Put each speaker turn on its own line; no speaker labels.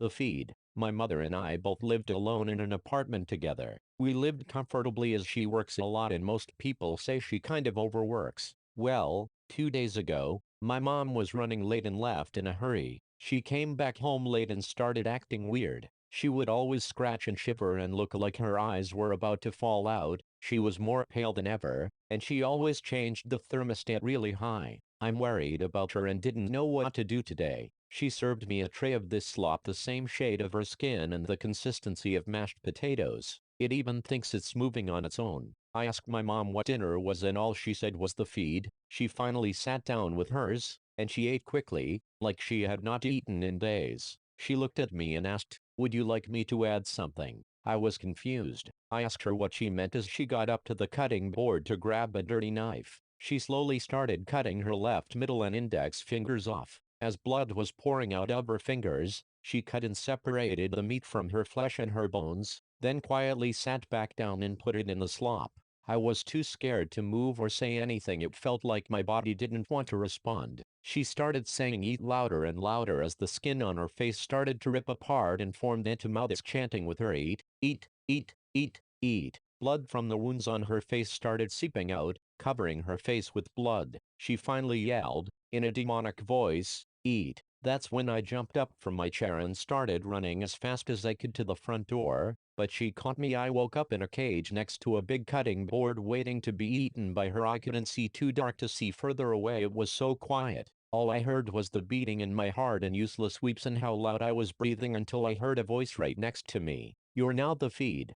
The feed. My mother and I both lived alone in an apartment together. We lived comfortably as she works a lot and most people say she kind of overworks. Well, 2 days ago, my mom was running late and left in a hurry. She came back home late and started acting weird. She would always scratch and shiver and look like her eyes were about to fall out. She was more pale than ever, and she always changed the thermostat really high. I'm worried about her and didn't know what to do today. She served me a tray of this slop, the same shade of her skin and the consistency of mashed potatoes. It even thinks it's moving on its own. I asked my mom what dinner was and all she said was the feed. She finally sat down with hers, and she ate quickly, like she had not eaten in days. She looked at me and asked, "Would you like me to add something?" I was confused. I asked her what she meant as she got up to the cutting board to grab a dirty knife. She slowly started cutting her left middle and index fingers off. As blood was pouring out of her fingers, she cut and separated the meat from her flesh and her bones, then quietly sat back down and put it in the slop. I was too scared to move or say anything. It felt like my body didn't want to respond. She started saying "eat" louder and louder as the skin on her face started to rip apart and formed into mouths, chanting with her, "Eat, eat, eat, eat, eat." Blood from the wounds on her face started seeping out, covering her face with blood. She finally yelled, in a demonic voice, "Eat." That's when I jumped up from my chair and started running as fast as I could to the front door, but she caught me. I woke up in a cage next to a big cutting board waiting to be eaten by her. I couldn't see, too dark to see further away. It was so quiet. All I heard was the beating in my heart and useless weeps and how loud I was breathing until I heard a voice right next to me. "You're now the feed."